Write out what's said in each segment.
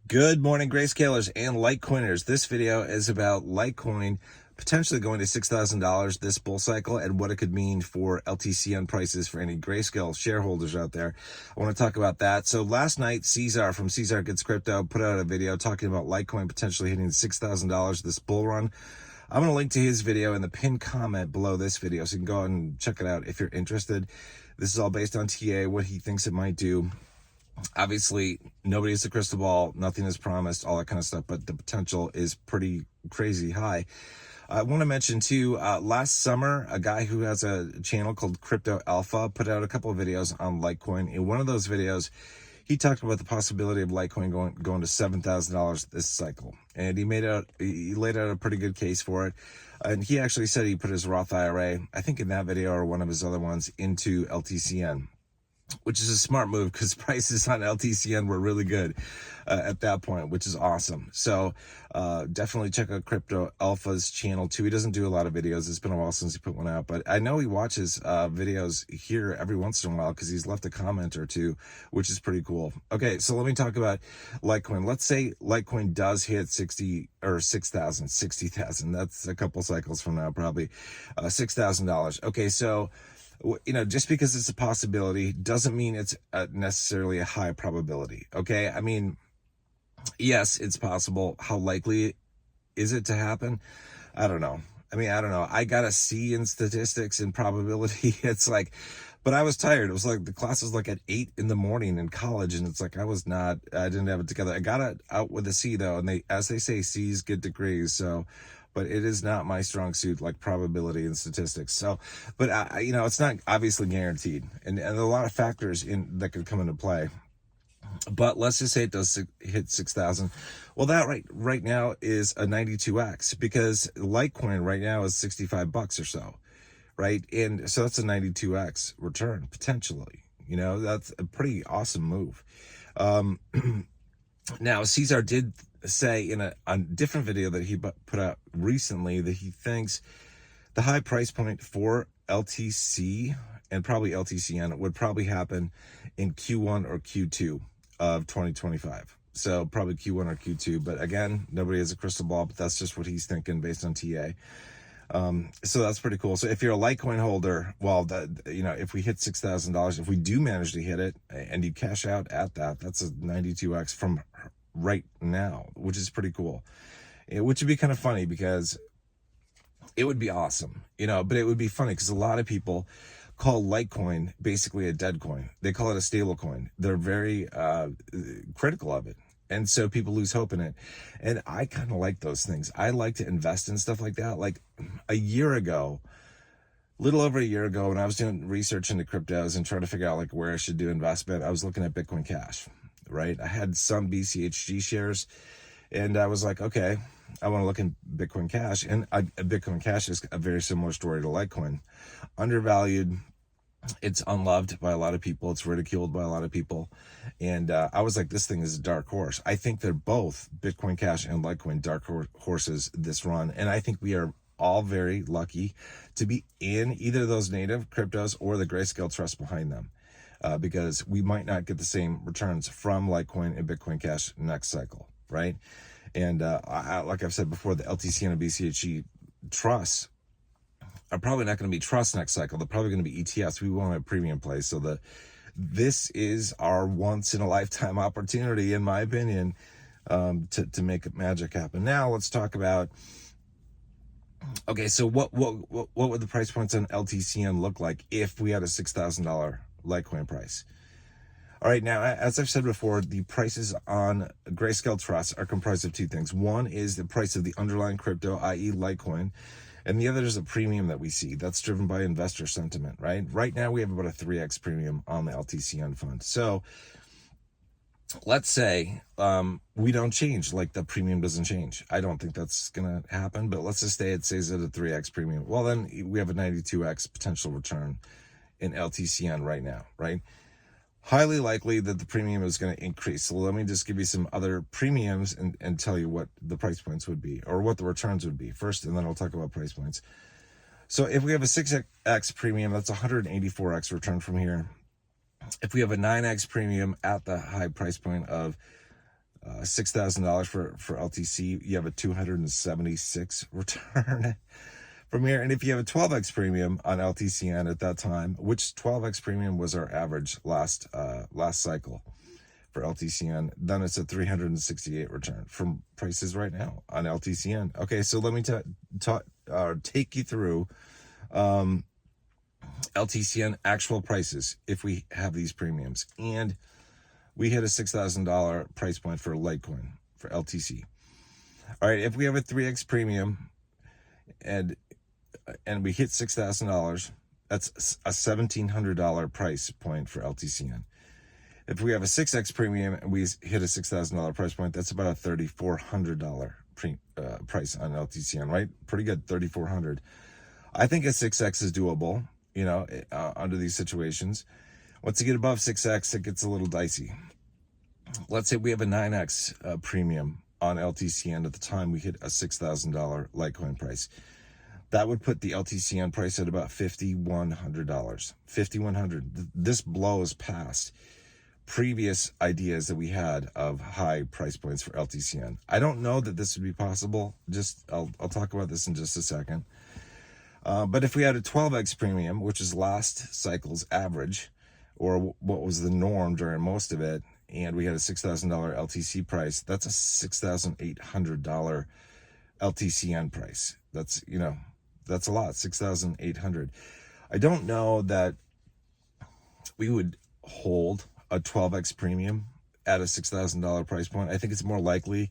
Good morning, Grayscalers and Litecoiners. This video is about Litecoin potentially going to $6,000 this bull cycle and what it could mean for LTCN prices for any Grayscale shareholders out there. I want to talk about that. So last night, Caesar from Caesar Gets Crypto put out a video talking about Litecoin potentially hitting $6,000 this bull run. I'm going to link to his video in the pinned comment below this video, so you can go ahead and check it out if you're interested. This is all based on TA, what he thinks it might do. Obviously, nobody has a crystal ball, nothing is promised, all that kind of stuff, but the potential is pretty crazy high. I want to mention too, last summer, a guy who has a channel called Crypto Alpha put out a couple of videos on Litecoin. In one of those videos, he talked about the possibility of Litecoin going to $7,000 this cycle, and he laid out a pretty good case for it. And he actually said he put his Roth IRA, I think in that video or one of his other ones, into LTCN, which is a smart move because prices on LTCN were really good at that point, which is awesome. So definitely check out Crypto Alpha's channel too. He doesn't do a lot of videos. It's been a while since he put one out, but I know he watches videos here every once in a while because he's left a comment or two, which is pretty cool. Okay, so let me talk about Litecoin. Let's say Litecoin does hit 60,000. That's a couple cycles from now, probably $6,000. Okay, so just because it's a possibility doesn't mean it's necessarily a high probability. Okay. I mean, yes, it's possible. How likely is it to happen? I don't know. I got a C in statistics and probability. It's like, but I was tired. It was like the class was like at 8 in the morning in college. And it's like, I didn't have it together. I got it out with a C though. And as they say, C's get degrees. So, but it is not my strong suit, like probability and statistics. So, but it's not obviously guaranteed, and there are a lot of factors that could come into play. But let's just say it does hit 6,000. Well, that right now is a 92x because Litecoin right now is $65 or so, right? And so that's a 92x return potentially. That's a pretty awesome move. Now, Caesar did say in a different video that he put out recently that he thinks the high price point for LTC and probably LTCN would probably happen in Q1 or Q2 of 2025. So probably Q1 or Q2. But again, nobody has a crystal ball, but that's just what he's thinking based on TA. So that's pretty cool. So if you're a Litecoin holder, well, if we hit $6,000, if we do manage to hit it and you cash out at that, that's a 92x from right now, which is pretty cool. Which would be kind of funny because it would be awesome, but it would be funny because a lot of people call Litecoin basically a dead coin. They call it a stable coin. They're very critical of it. And so people lose hope in it. And I kind of like those things. I like to invest in stuff like that. Like little over a year ago, when I was doing research into cryptos and trying to figure out like where I should do investment, I was looking at Bitcoin Cash, right? I had some BCHG shares and I was like, okay, I want to look in Bitcoin Cash. And Bitcoin Cash is a very similar story to Litecoin. Undervalued. It's unloved by a lot of people. It's ridiculed by a lot of people. And I was like, this thing is a dark horse. I think they're both, Bitcoin Cash and Litecoin, dark horses this run. And I think we are all very lucky to be in either of those native cryptos or the Grayscale trust behind them. Because we might not get the same returns from Litecoin and Bitcoin Cash next cycle, right? And like I've said before, the LTCN and BCHG trusts are probably not going to be trusts next cycle. They're probably going to be ETFs. We won't have premium plays. So this is our once in a lifetime opportunity, in my opinion, to make magic happen. Now let's talk about, okay, so what would the price points on LTCN look like if we had a $6,000 Litecoin price? All right, now, as I've said before, the prices on Grayscale trusts are comprised of two things. One is the price of the underlying crypto, i.e. Litecoin, and the other is a premium that we see. That's driven by investor sentiment, right? Right now, we have about a 3x premium on the LTCN fund. So let's say we don't change, like the premium doesn't change. I don't think that's going to happen, but let's just say it stays at a 3x premium. Well, then we have a 92x potential return in LTCN right now, right? Highly likely that the premium is going to increase. So let me just give you some other premiums and tell you what the price points would be or what the returns would be first, and then I'll talk about price points. So if we have a 6x premium, that's 184x return from here. If we have a 9x premium at the high price point of $6,000 for LTC, you have a 276 return from here. And if you have a 12x premium on LTCN at that time, which 12x premium was our average last cycle for LTCN, then it's a 368 return from prices right now on LTCN. Okay, so let me take you through LTCN actual prices if we have these premiums. And we hit a $6,000 price point for Litecoin for LTC. All right, if we have a 3x premium and we hit $6,000, that's a $1,700 price point for LTCN. If we have a 6x premium and we hit a $6,000 price point, that's about a $3,400 price on LTCN, right? Pretty good, $3,400. I think a 6x is doable, under these situations. Once you get above 6x, it gets a little dicey. Let's say we have a 9x premium on LTCN at the time we hit a $6,000 Litecoin price. That would put the LTCN price at about $5,100. $5,100. This blows past previous ideas that we had of high price points for LTCN. I don't know that this would be possible. I'll talk about this in just a second. But if we had a 12x premium, which is last cycle's average, or what was the norm during most of it, and we had a $6,000 LTC price, that's a $6,800 LTCN price. That's a lot, $6,800. I don't know that we would hold a 12x premium at a $6,000 price point. I think it's more likely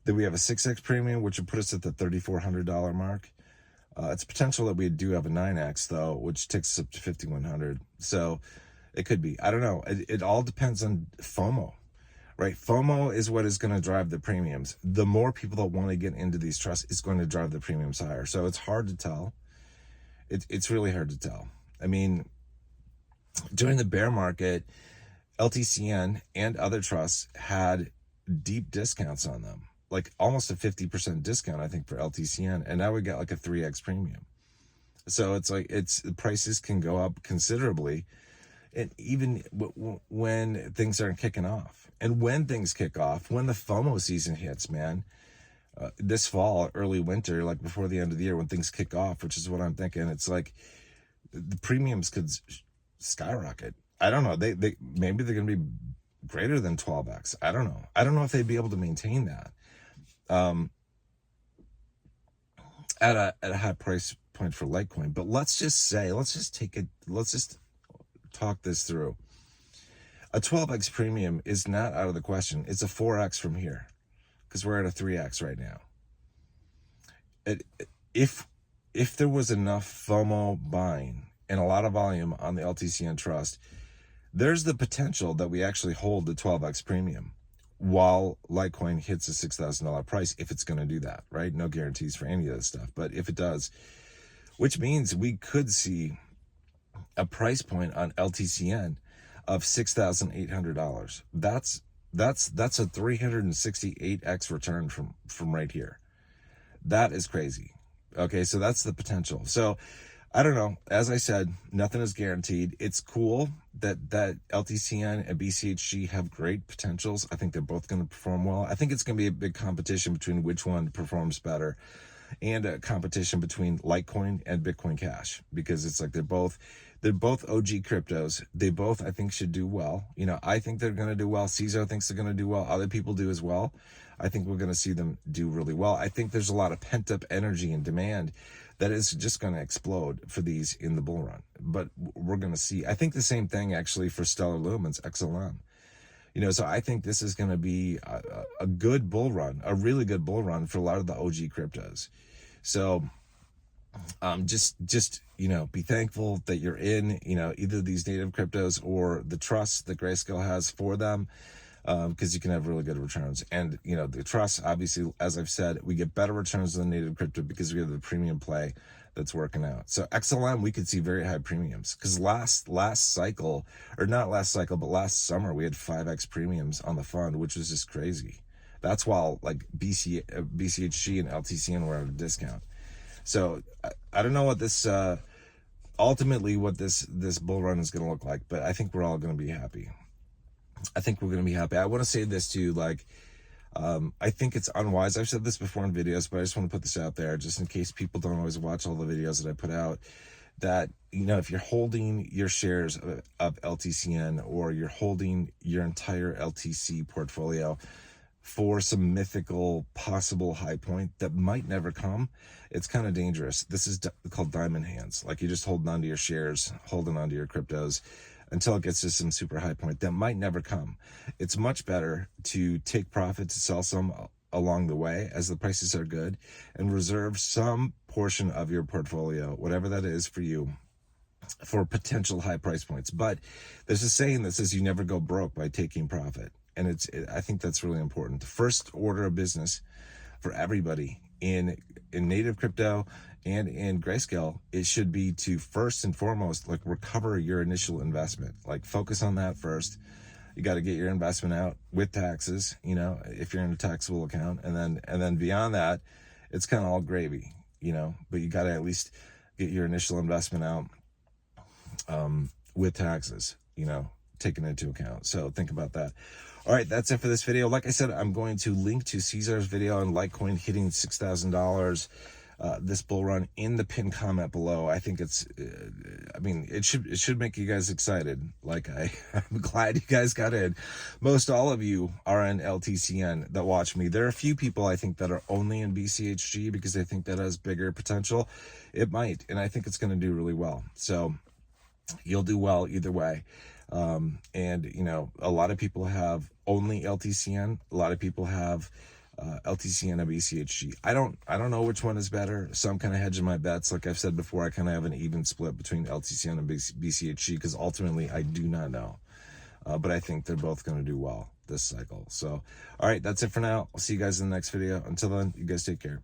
that we have a 6x premium, which would put us at the $3,400 mark. It's potential that we do have a 9x though, which takes us up to $5,100. So it could be, I don't know. It all depends on FOMO, right? FOMO is what is going to drive the premiums. The more people that want to get into these trusts is going to drive the premiums higher. So it's hard to tell. It's really hard to tell. I mean, during the bear market, LTCN and other trusts had deep discounts on them, like almost a 50% discount, I think, for LTCN. And now we got like a 3x premium. So it's like, the prices can go up considerably. And even when things aren't kicking off, and when things kick off, when the FOMO season hits, man, this fall, early winter, like before the end of the year, when things kick off, which is what I'm thinking, it's like the premiums could skyrocket. I don't know. They maybe they're going to be greater than 12x. I don't know. I don't know if they'd be able to maintain that at a high price point for Litecoin. But let's just talk this through. A 12x premium is not out of the question. It's a 4x from here because we're at a 3x right now. If there was enough FOMO buying and a lot of volume on the LTCN trust, there's the potential that we actually hold the 12x premium while Litecoin hits a $6,000 price, if it's going to do that, right? No guarantees for any of that stuff, but if it does, which means we could see a price point on LTCN of $6,800. That's a 368x return from right here. That is crazy. Okay, so that's the potential. So I don't know. As I said, nothing is guaranteed. It's cool that LTCN and BCHG have great potentials. I think they're both going to perform well. I think it's going to be a big competition between which one performs better, and a competition between Litecoin and Bitcoin Cash, because it's like they're both OG cryptos. They both, I think, should do well. I think they're going to do well. Cesar thinks they're going to do well. Other people do as well. I think we're going to see them do really well. I think there's a lot of pent up energy and demand that is just going to explode for these in the bull run. But we're going to see. I think the same thing actually for Stellar Lumens, XLM. So I think this is going to be a good bull run, a really good bull run for a lot of the OG cryptos. So just be thankful that you're in, either these native cryptos or the trust that Grayscale has for them, because you can have really good returns. And, the trust, obviously, as I've said, we get better returns than the native crypto because we have the premium play that's working out. So XLM, we could see very high premiums because last cycle, or not last cycle, but last summer, we had 5x premiums on the fund, which was just crazy. That's while like BCHG and LTCN were at a discount. So I don't know what this ultimately what this bull run is going to look like, but I think we're all going to be happy. I think we're going to be happy. I want to say this too, like, I think it's unwise. I've said this before in videos, but I just want to put this out there just in case people don't always watch all the videos that I put out, that, you know, if you're holding your shares of LTCN, or you're holding your entire LTC portfolio for some mythical possible high point that might never come, it's kind of dangerous. This is called diamond hands. Like, you're just holding onto your shares, holding onto your cryptos until it gets to some super high point that might never come. It's much better to take profit, to sell some along the way as the prices are good, and reserve some portion of your portfolio, whatever that is for you, for potential high price points. But there's a saying that says you never go broke by taking profit. And I think that's really important. The first order of business for everybody in native crypto and in Grayscale, it should be to first and foremost, like, recover your initial investment. Like, focus on that first. You got to get your investment out with taxes, you know, if you're in a taxable account, and then beyond that, it's kind of all gravy, you know. But you got to at least get your initial investment out with taxes, you know, taken into account. So think about that. All right, that's it for this video. Like I said, I'm going to link to Caesar's video on Litecoin hitting $6,000 this bull run in the pinned comment below. I think it's, I mean, it should make you guys excited. Like, I'm glad you guys got in. Most all of you are in LTCN that watch me. There are a few people I think that are only in BCHG because they think that has bigger potential. It might, and I think it's going to do really well. So you'll do well either way. And, you know, a lot of people have only LTCN. A lot of people have LTCN and BCHG. I don't know which one is better, so I'm kind of hedging my bets. Like I've said before, I kind of have an even split between LTCN and BCHG because ultimately I do not know. But I think they're both going to do well this cycle. So, all right, that's it for now. I'll see you guys in the next video. Until then, you guys take care.